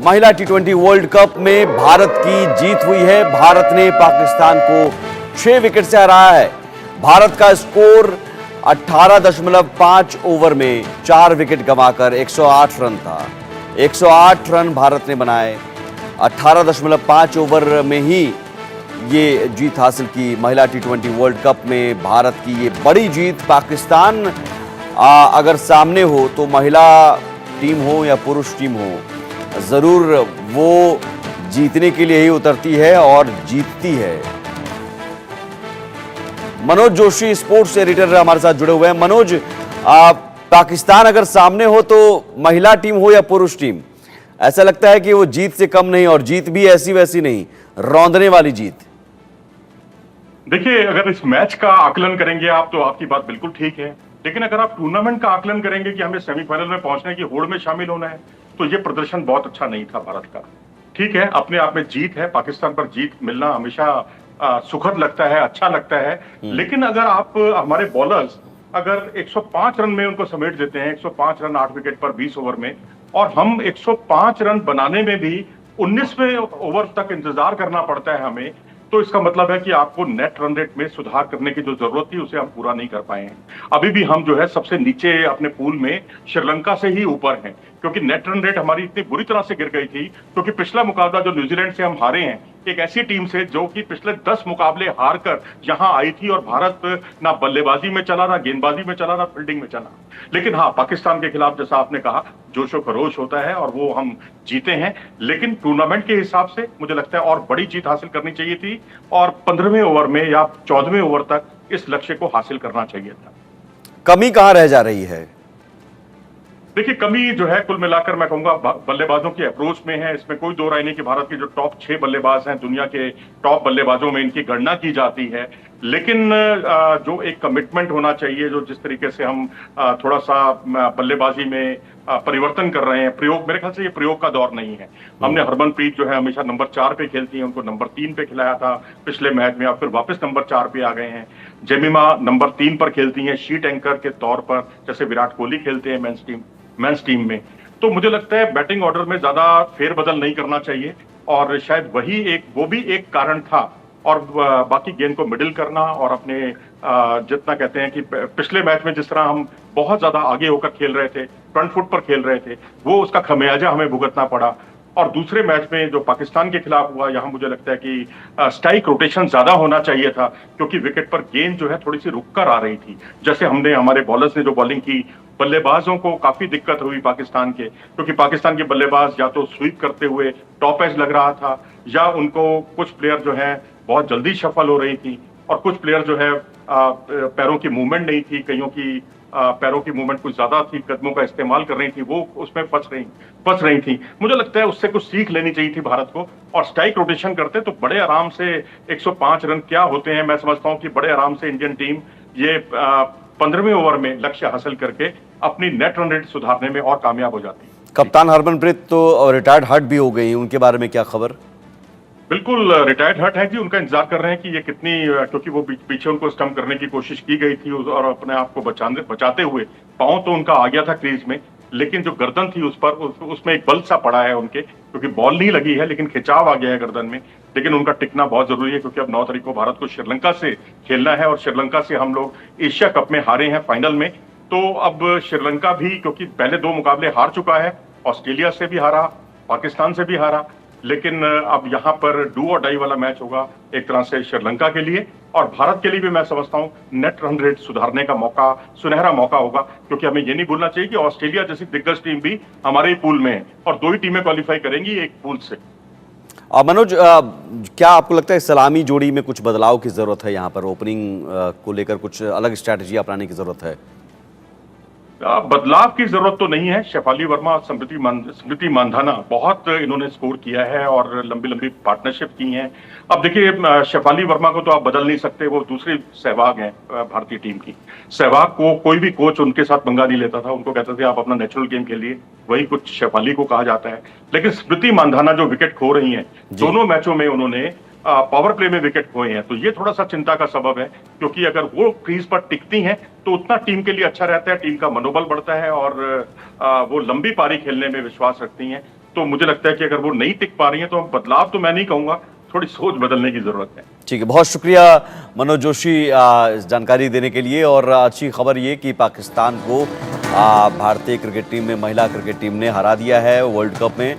महिला टी20 world cup में भारत की जीत हुई है। भारत ने पाकिस्तान को 6 विकेट से हराया है। भारत का स्कोर 18.5 ओवर में 4 विकेट गंवाकर 108 रन था। 108 रन भारत ने बनाए। 18.5 ओवर में ही ये जीत हासिल की। महिला टी20 वर्ल्ड कप में भारत की ये बड़ी जीत। पाकिस्तान अगर सामने हो तो महिला टीम हो या पुरुष टीम हो, जरूर वो जीतने के लिए ही उतरती है और जीतती है। मनोज जोशी स्पोर्ट्स एडिटर हमारे साथ जुड़े हुए हैं। मनोज, पाकिस्तान अगर सामने हो तो महिला टीम हो या पुरुष टीम, ऐसा लगता है कि वो जीत से कम नहीं, और जीत भी ऐसी वैसी नहीं, रौंदने वाली जीत। देखिए, अगर इस मैच का आकलन करेंगे आप तो आपकी बात बिल्कुल ठीक है, लेकिन अगर आप टूर्नामेंट का आकलन करेंगे कि हमें सेमीफाइनल में पहुंचने की होड़ में शामिल होना है, तो ये प्रदर्शन बहुत अच्छा नहीं था भारत का। ठीक है, अपने आप में जीत है, पाकिस्तान पर जीत मिलना हमेशा सुखद लगता है, अच्छा लगता है। लेकिन अगर आप हमारे बॉलर्स अगर 105 रन में उनको समेट देते हैं, 105 रन 8 विकेट पर 20 ओवर में, और हम 105 रन बनाने में भी 19वें ओवर तक इंतजार करना पड़ता है हमें, तो इसका मतलब है कि आपको नेट रन रेट में सुधार करने की जो जरूरत थी उसे हम पूरा नहीं कर पाए हैं। अभी भी हम जो है सबसे नीचे अपने पूल में श्रीलंका से ही ऊपर हैं, क्योंकि नेट रन रेट हमारी इतनी बुरी तरह से गिर गई थी। क्योंकि पिछला मुकाबला जो न्यूजीलैंड से हम हारे हैं, एक ऐसी टीम से जो कि पिछले 10 मुकाबले हार कर यहां आई थी, और भारत ना बल्लेबाजी में चला, ना गेंदबाजी में चला, ना फील्डिंग में चला। लेकिन हाँ, पाकिस्तान के खिलाफ जैसा आपने कहा, जोशो खरोश होता है और वो हम जीते हैं। लेकिन टूर्नामेंट के हिसाब से मुझे लगता है और बड़ी जीत हासिल करनी चाहिए थी, और 15वें ओवर में या 14वें ओवर तक इस लक्ष्य को हासिल करना चाहिए था। कमी कहां रह जा रही है? देखिए, कमी जो है कुल मिलाकर मैं कहूंगा बल्लेबाजों की अप्रोच में है। इसमें कोई दो राय नहीं कि भारत के जो टॉप 6 बल्लेबाज हैं, दुनिया के टॉप बल्लेबाजों में इनकी गणना की जाती है। लेकिन जो एक कमिटमेंट होना चाहिए, जो जिस तरीके से हम थोड़ा सा बल्लेबाजी में परिवर्तन कर रहे हैं, प्रयोग, मेरे ख्याल से ये प्रयोग का दौर नहीं है। हमने हरमनप्रीत जो है हमेशा नंबर 4 पे खेलती है, उनको नंबर 3 पे खिलाया था पिछले मैच में, और फिर वापस नंबर 4 पे आ गए हैं। जेमिमा नंबर 3 पर खेलती हैं शीट एंकर के तौर पर, जैसे विराट कोहली खेलते हैं मेंस टीम में। तो मुझे लगता है बैटिंग ऑर्डर में ज्यादा फेरबदल नहीं करना चाहिए, और शायद वो भी एक कारण था। और बाकी गेंद को मिडिल करना, और अपने जितना कहते हैं कि पिछले मैच में जिस तरह हम बहुत ज्यादा आगे होकर खेल रहे थे, फ्रंट फुट पर खेल रहे थे, वो उसका खमियाजा हमें भुगतना पड़ा। और दूसरे मैच में जो पाकिस्तान के खिलाफ हुआ, यहाँ मुझे लगता है कि स्ट्राइक रोटेशन ज्यादा होना चाहिए था, क्योंकि विकेट पर गेंद जो है थोड़ी सी रुक कर आ रही थी। जैसे हमारे बॉलर्स ने जो बॉलिंग की, बल्लेबाजों को काफी दिक्कत हुई पाकिस्तान के, क्योंकि पाकिस्तान के बल्लेबाज या तो स्वीप करते हुए टॉप एज लग रहा था, या उनको कुछ प्लेयर जो है बहुत जल्दी सफल हो रही थी, और कुछ प्लेयर जो है पैरों की मूवमेंट नहीं थी, कईयों की पैरों की मूवमेंट कुछ ज्यादा थी, कदमों का इस्तेमाल कर रही थी, वो उसमें फंस रही थी। मुझे लगता है उससे कुछ सीख लेनी चाहिए थी भारत को, और स्ट्राइक रोटेशन करते तो बड़े आराम से 105 रन क्या होते हैं, मैं समझता हूं कि बड़े आराम से इंडियन टीम ये 15वें ओवर में लक्ष्य हासिल करके अपनी नेट रन रेट सुधारने में और कामयाब हो जाती। कप्तान हरमनप्रीत तो रिटायर्ड हर्ट भी हो गई, उनके बारे में क्या खबर? बिल्कुल रिटायर्ड हर्ट है जी, उनका इंतजार कर रहे हैं कि ये कितनी, क्योंकि वो पीछे उनको स्टंप करने की कोशिश की गई थी, और अपने आप को बचाते हुए पांव तो उनका आ गया था क्रीज में, लेकिन जो गर्दन थी उसमें एक बल सा पड़ा है उनके, क्योंकि बॉल नहीं लगी है लेकिन खिंचाव आ गया है गर्दन में। लेकिन उनका टिकना बहुत जरूरी है, क्योंकि अब 9 तारीख को भारत को श्रीलंका से खेलना है, और श्रीलंका से हम लोग एशिया कप में हारे हैं फाइनल में। तो अब श्रीलंका भी, क्योंकि पहले 2 मुकाबले हार चुका है, ऑस्ट्रेलिया से भी हारा, पाकिस्तान से भी हारा, लेकिन अब यहाँ पर डू और डाई वाला मैच होगा एक तरह से श्रीलंका के लिए, और भारत के लिए भी मैं समझता हूँ नेट रन रेट सुधारने का मौका, सुनहरा मौका होगा। क्योंकि हमें ये नहीं भूलना चाहिए कि ऑस्ट्रेलिया जैसी दिग्गज टीम भी हमारे ही पूल में है, और 2 ही टीमें क्वालिफाई करेंगी एक पूल से। मनोज, क्या आपको लगता है सलामी जोड़ी में कुछ बदलाव की जरूरत है? यहाँ पर ओपनिंग को लेकर कुछ अलग स्ट्रैटेजी अपनाने की जरूरत है? बदलाव की जरूरत तो नहीं है। शेफाली वर्मा, स्मृति मांधाना बहुत इन्होंने स्कोर किया है, और लंबी लंबी पार्टनरशिप की हैं। अब देखिए, शेफाली वर्मा को तो आप बदल नहीं सकते, वो दूसरी सहवाग हैं भारतीय टीम की। सहवाग को कोई भी कोच उनके साथ पंगा नहीं लेता था, उनको कहते थे आप अपना नेचुरल गेम खेलिए, वही कुछ शेफाली को कहा जाता है। लेकिन स्मृति मांधाना जो विकेट खो रही हैं, दोनों मैचों में उन्होंने पावर प्ले में विकेट खोए हैं, तो ये थोड़ा सा चिंता का सबब है, क्योंकि अगर वो क्रीज पर टिकती हैं तो उतना टीम के लिए अच्छा रहता है, टीम का मनोबल बढ़ता है, और वो लंबी पारी खेलने में विश्वास रखती हैं। तो मुझे लगता है कि अगर वो नहीं टिक पा रही हैं तो बदलाव तो मैं नहीं कहूंगा, थोड़ी सोच बदलने की जरूरत है। ठीक है, बहुत शुक्रिया मनोज जोशी इस जानकारी देने के लिए। और अच्छी खबर ये कि पाकिस्तान को भारतीय क्रिकेट टीम में, महिला क्रिकेट टीम ने हरा दिया है वर्ल्ड कप में।